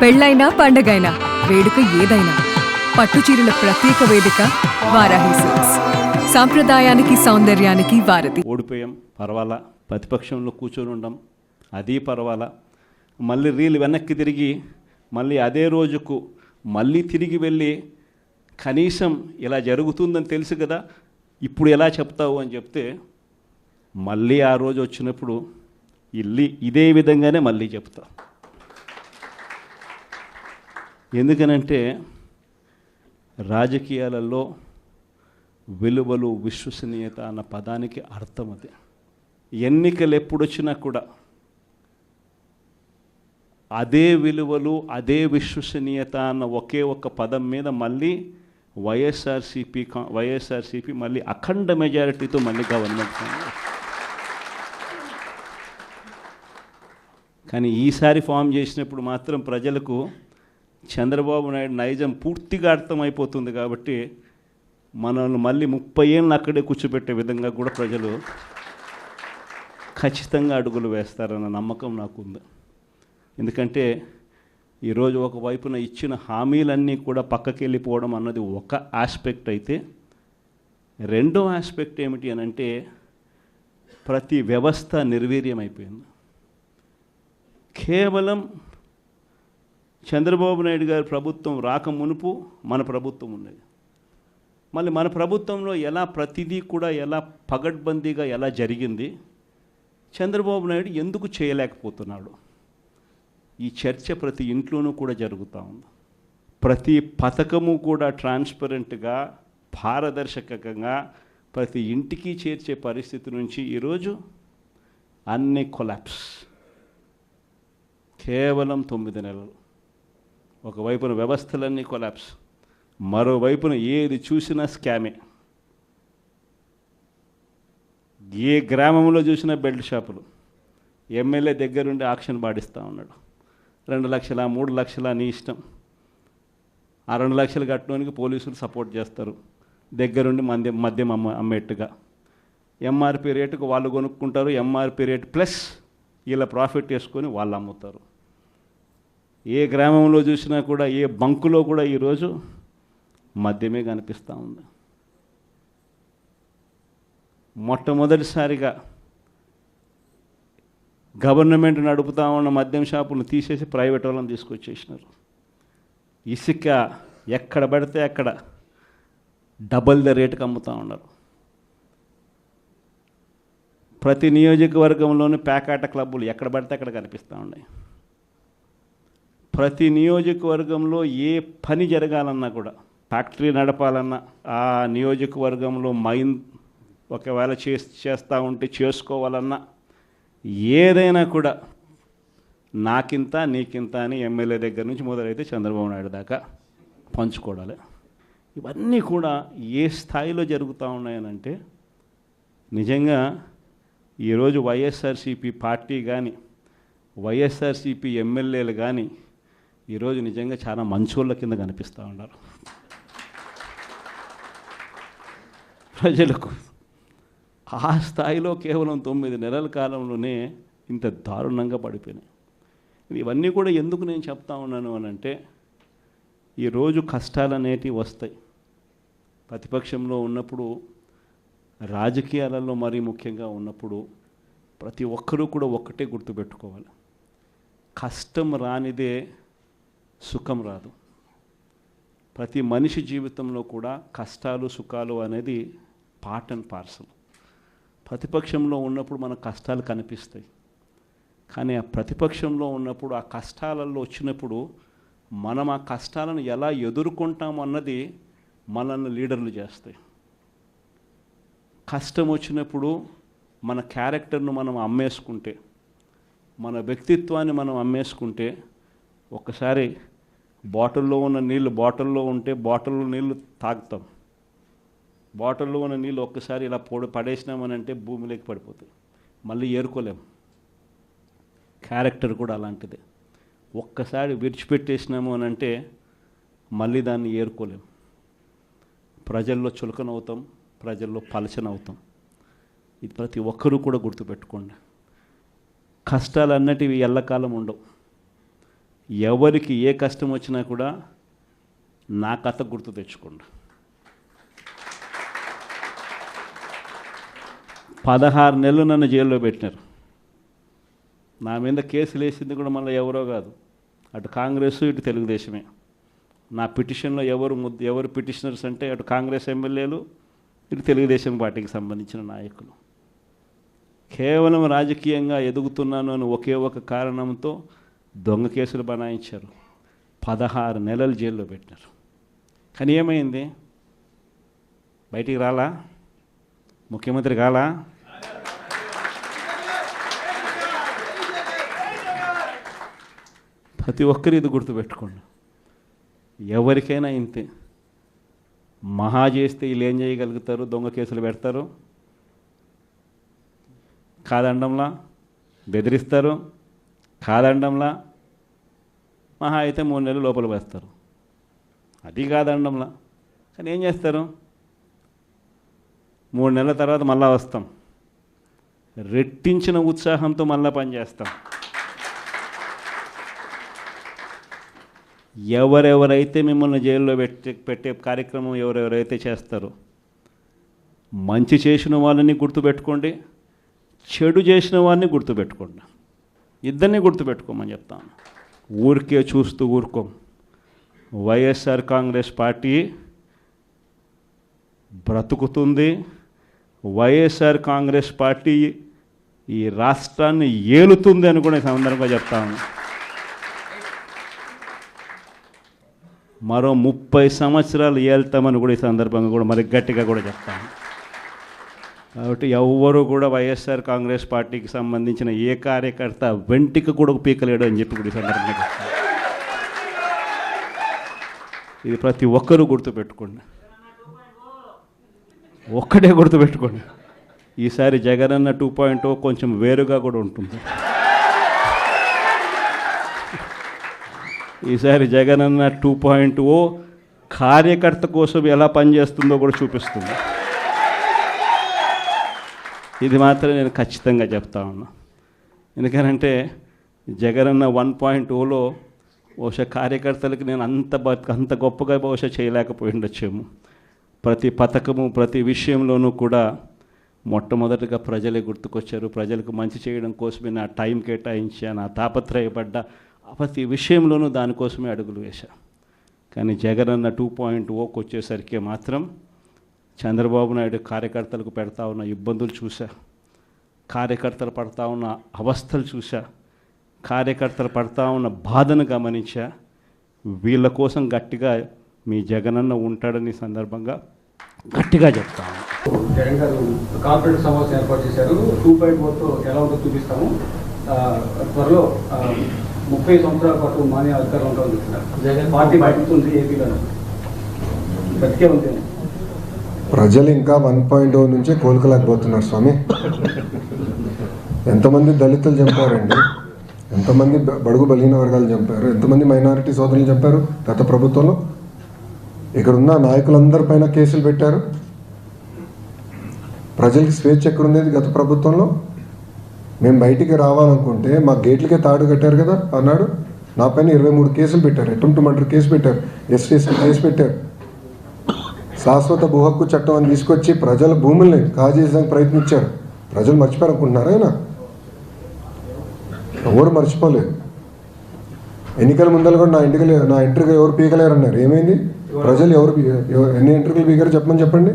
పెళ్ళైనా పండగైనా వేడుక ఏదైనా పట్టుచీరల ప్రత్యేక వేదిక వారాహి సిల్క్స్. సాంప్రదాయానికి సౌందర్యానికి వారధి. ఓడిపోయాం పర్వాలా, ప్రతిపక్షంలో కూర్చొని ఉండం అది పర్వాలా, మళ్ళీ రీల్ వెనక్కి తిరిగి మళ్ళీ అదే రోజుకు మళ్ళీ తిరిగి వెళ్ళి కనీసం ఇలా జరుగుతుందని తెలుసు కదా ఇప్పుడు ఎలా చెప్తావు అని చెప్తే మళ్ళీ ఆ రోజు వచ్చినప్పుడు ఇదే విధంగానే మళ్ళీ చెప్తా. ఎందుకనంటే రాజకీయాలలో విలువలు విశ్వసనీయత అన్న పదానికి అర్థం అది. ఎన్నికలు ఎప్పుడొచ్చినా కూడా అదే విలువలు అదే విశ్వసనీయత అన్న ఒకే ఒక పదం మీద మళ్ళీ వైఎస్ఆర్సీపీ మళ్ళీ అఖండ మెజారిటీతో మళ్ళీ గవర్నమెంట్. కానీ ఈసారి ఫామ్ చేసినప్పుడు మాత్రం ప్రజలకు చంద్రబాబు నాయుడు నైజం పూర్తిగా అర్థమైపోతుంది కాబట్టి మనల్ని మళ్ళీ 30 ఏళ్ళు అక్కడే కూర్చోబెట్టే విధంగా కూడా ప్రజలు ఖచ్చితంగా అడుగులు వేస్తారన్న నమ్మకం నాకుంది. ఎందుకంటే ఈరోజు ఒకవైపున ఇచ్చిన హామీలన్నీ కూడా పక్కకి వెళ్ళిపోవడం అన్నది ఒక ఆస్పెక్ట్ అయితే, రెండో ఆస్పెక్ట్ ఏమిటి అని అంటే ప్రతి వ్యవస్థ నిర్వీర్యమైపోయింది. కేవలం చంద్రబాబు నాయుడు గారి ప్రభుత్వం రాక మునుపు మన ప్రభుత్వం ఉన్నది. మళ్ళీ మన ప్రభుత్వంలో ఎలా ప్రతిదీ కూడా ఎలా పగడ్బందీగా ఎలా జరిగింది, చంద్రబాబు నాయుడు ఎందుకు చేయలేకపోతున్నాడు, ఈ చర్చ ప్రతి ఇంట్లోనూ కూడా జరుగుతూ ఉంది. ప్రతి పథకము కూడా ట్రాన్స్పరెంట్గా పారదర్శకంగా ప్రతి ఇంటికి చేర్చే పరిస్థితి నుంచి ఈరోజు అన్ని కొలాప్స్. కేవలం 9 నెలలు. ఒకవైపున వ్యవస్థలన్నీ కొలాప్స్, మరోవైపున ఏది చూసినా స్కామే. ఏ గ్రామంలో చూసినా బెల్ట్ షాపులు. ఎమ్మెల్యే దగ్గరుండి ఆక్షన్ పాడిస్తూ ఉన్నాడు. 2 లక్షల 3 లక్షల నీ ఇష్టం. ఆ 2 లక్షలు కట్టడానికి పోలీసులు సపోర్ట్ చేస్తారు, దగ్గరుండి మద్యం అమ్మేట్టుగా. ఎంఆర్పి రేటుకు వాళ్ళు కొనుక్కుంటారు, ఎంఆర్పి రేటు ప్లస్ ఇలా ప్రాఫిట్ వేసుకొని వాళ్ళు అమ్ముతారు. ఏ గ్రామంలో చూసినా కూడా ఏ బంకులో కూడా ఈరోజు మద్యమే కనిపిస్తూ ఉంది. మొట్టమొదటిసారిగా గవర్నమెంట్ నడుపుతూ ఉన్న మద్యం షాపులను తీసేసి ప్రైవేట్ వాళ్ళని తీసుకొచ్చేసినారు. ఇసుక ఎక్కడ పడితే అక్కడ డబల్ ద రేటుకి అమ్ముతూ ఉన్నారు. ప్రతి నియోజకవర్గంలోని పేకాట క్లబ్బులు ఎక్కడ పడితే అక్కడ కనిపిస్తూ ఉన్నాయి. ప్రతి నియోజకవర్గంలో ఏ పని జరగాలన్నా కూడా, ఫ్యాక్టరీ నడపాలన్నా, ఆ నియోజకవర్గంలో మైన్ ఒకవేళ చేస్తూ ఉంటే చేసుకోవాలన్నా, ఏదైనా కూడా నాకింత నీకింత అని ఎమ్మెల్యే దగ్గర నుంచి మొదలైతే చంద్రబాబు నాయుడు దాకా పంచుకోవడాలి. ఇవన్నీ కూడా ఏ స్థాయిలో జరుగుతూ ఉన్నాయనంటే నిజంగా ఈరోజు వైఎస్ఆర్సీపీ పార్టీ కానీ వైఎస్ఆర్సీపీ ఎమ్మెల్యేలు కానీ ఈరోజు నిజంగా చాలా మంచోళ్ళ కింద కనిపిస్తూ ఉన్నారు. ప్రజలకు ఆ స్థాయిలో కేవలం 9 నెలల కాలంలోనే ఇంత దారుణంగా పడిపోయినాయి. ఇవన్నీ కూడా ఎందుకు నేను చెప్తా ఉన్నాను అని అంటే, ఈరోజు కష్టాలు అనేటివి వస్తాయి. ప్రతిపక్షంలో ఉన్నప్పుడు, రాజకీయాలలో మరీ ముఖ్యంగా ఉన్నప్పుడు ప్రతి ఒక్కరూ కూడా ఒక్కటే గుర్తుపెట్టుకోవాలి, కష్టం రానిదే సుఖం రాదు. ప్రతి మనిషి జీవితంలో కూడా కష్టాలు సుఖాలు అనేది పార్ట్ అండ్ పార్సల్. ప్రతిపక్షంలో ఉన్నప్పుడు మన కష్టాలు కనిపిస్తాయి, కానీ ఆ ప్రతిపక్షంలో ఉన్నప్పుడు ఆ కష్టాలలో వచ్చినప్పుడు మనం ఆ కష్టాలను ఎలా ఎదుర్కొంటాం అన్నది మనల్ని లీడర్లు చేస్తాయి. కష్టం వచ్చినప్పుడు మన క్యారెక్టర్ను మనం అమ్మేసుకుంటే, మన వ్యక్తిత్వాన్ని మనం అమ్మేసుకుంటే, ఒక్కసారి బాటిల్లో ఉన్న నీళ్ళు బాటిల్లో ఉంటే బాటిల్లో నీళ్ళు తాగుతాం. బాటిల్లో ఉన్న నీళ్ళు ఒక్కసారి ఇలా పడేసినామనంటే భూమిలోకి పడిపోతాయి, మళ్ళీ ఏరుకోలేం. క్యారెక్టర్ కూడా అలాంటిదే. ఒక్కసారి విడిచిపెట్టేసినాము అని అంటే మళ్ళీ దాన్ని ఏరుకోలేం. ప్రజల్లో చులకనవుతాం, ప్రజల్లో పలచనవుతాం. ఇది ప్రతి ఒక్కరూ కూడా గుర్తుపెట్టుకోండి. కష్టాలు అన్నటివి ఎల్లకాలం ఉండవు. ఎవరికి ఏ కష్టం వచ్చినా కూడా నా కథ గుర్తు తెచ్చుకోండి. 16 నెలలు నన్ను జైల్లో పెట్టినారు. నా మీద కేసులు వేసింది కూడా మళ్ళీ ఎవరో కాదు, అటు కాంగ్రెస్ ఇటు తెలుగుదేశమే. నా పిటిషన్లో ఎవరు పిటిషనర్స్ అంటే అటు కాంగ్రెస్ ఎమ్మెల్యేలు ఇటు తెలుగుదేశం పార్టీకి సంబంధించిన నాయకులు. కేవలం రాజకీయంగా ఎదుగుతున్నాను అని ఒకే ఒక కారణంతో దొంగ కేసులు బనాయించారు. 16 నెలలు జైల్లో పెట్టినారు. కానీ ఏమైంది? బయటికి రాలా? ముఖ్యమంత్రి కాలా? ప్రతి ఒక్కరు ఇది గుర్తుపెట్టుకోండి. ఎవరికైనా ఇంతే. మహా చేస్తే వీళ్ళు ఏం చేయగలుగుతారు? దొంగ కేసులు పెడతారు, కాదండంలా బెదిరిస్తారు, కాదండంలా మహా అయితే 3 నెలలు లోపల వేస్తారు, అది కాదండంలా. కానీ ఏం చేస్తారు? 3 నెలల తర్వాత మళ్ళా వస్తాం, రెట్టించిన ఉత్సాహంతో మళ్ళా పనిచేస్తాం. ఎవరెవరైతే మిమ్మల్ని జైల్లో పెట్టే కార్యక్రమం ఎవరెవరైతే చేస్తారో, మంచి చేసిన వాళ్ళని గుర్తుపెట్టుకోండి, చెడు చేసిన వారిని గుర్తుపెట్టుకోండి. ఇద్దరిని గుర్తుపెట్టుకోమని చెప్తాను. ఊరికే చూస్తూ ఊరుకోం. వైఎస్ఆర్ కాంగ్రెస్ పార్టీ బ్రతుకుతుంది. వైఎస్ఆర్ కాంగ్రెస్ పార్టీ ఈ రాష్ట్రాన్ని ఏలుతుంది అని కూడా ఈ సందర్భంగా చెప్తాను. మరో 30 సంవత్సరాలు ఏళ్తామని కూడా ఈ సందర్భంగా కూడా మరి గట్టిగా కూడా చెప్తాను. కాబట్టి ఎవ్వరూ కూడా వైఎస్ఆర్ కాంగ్రెస్ పార్టీకి సంబంధించిన ఏ కార్యకర్త వెంటికి కూడా పీకలేడు అని చెప్పి కూడా ఈ సందర్భంగా చెప్తాను. ఇది ప్రతి ఒక్కరూ గుర్తుపెట్టుకోండి. ఒక్కటే గుర్తుపెట్టుకోండి, ఈసారి జగనన్న 2.0 కొంచెం వేరుగా కూడా ఉంటుంది. ఈసారి జగనన్న 2.0 కార్యకర్త కోసం ఎలా పనిచేస్తుందో కూడా చూపిస్తుంది. ఇది మాత్రం నేను ఖచ్చితంగా చెప్తా ఉన్నా. ఎందుకనంటే జగనన్న 1.0లో బహుశా కార్యకర్తలకి నేను అంత గొప్పగా బహుశా చేయలేకపోయి ఉండొచ్చేమో. ప్రతి పథకము ప్రతి విషయంలోనూ కూడా మొట్టమొదటిగా ప్రజలే గుర్తుకొచ్చారు. ప్రజలకు మంచి చేయడం కోసమే నా టైం కేటాయించా, నా తాపత్రయపడ్డా, ప్రతి విషయంలోనూ దానికోసమే అడుగులు వేశా. కానీ జగనన్న 2.0కి వచ్చేసరికి మాత్రం చంద్రబాబు నాయుడు కార్యకర్తలకు పెడతా ఉన్న ఇబ్బందులు చూసా, కార్యకర్తలు పడతా ఉన్న అవస్థలు చూసా, కార్యకర్తలు పడతా ఉన్న బాధను గమనించా. వీళ్ళ కోసం గట్టిగా మీ జగనన్న ఉంటాడని సందర్భంగా గట్టిగా చెప్తాను. జగన్ గారు కార్పొరేట్ సమావేశం ఏర్పాటు చేశారు. 2.0తో ఎలా ఉంటుందో చూపిస్తాము. త్వరలో 30 సంవత్సరాల పాటు మానే అధికారులు ఉంటామని చెప్తున్నారు. పార్టీ బయటతుంది ఏపీలో బతికే ఉంది. ప్రజలు ఇంకా 1.0 నుంచే కోలుకోలేకపోతున్నారు స్వామి. ఎంతమంది దళితులు చంపారండి, ఎంతమంది బడుగు బలహీన వర్గాలు చంపారు, ఎంతమంది మైనారిటీ సోదరులు చంపారు గత ప్రభుత్వంలో. ఇక్కడున్న నాయకులందరిపైన కేసులు పెట్టారు. ప్రజలకి స్వేచ్ఛ ఎక్కడుండేది గత ప్రభుత్వంలో? మేము బయటికి రావాలనుకుంటే మా గేట్లకే తాడు కట్టారు కదా అన్నాడు. నా పైన 23 కేసులు పెట్టారు, అటెంప్ట్ మర్డర్ కేసు పెట్టారు, ఎస్టీ కేసు పెట్టారు. శాశ్వత భూ హక్కు చట్టం అని తీసుకొచ్చి ప్రజల భూముల్ని కాజేయడానికి ప్రయత్నించారు. ప్రజలు మర్చిపోయారు అనుకుంటున్నారా? ఆయన ఎవరు మర్చిపోలేదు. ఎన్నికల ముందర కూడా నా ఇంటికి ఎవరు పీకలేరు అన్నారు. ఏమైంది? ప్రజలు ఎన్ని ఇంటర్వ్యూలు పీకారు చెప్పమని చెప్పండి.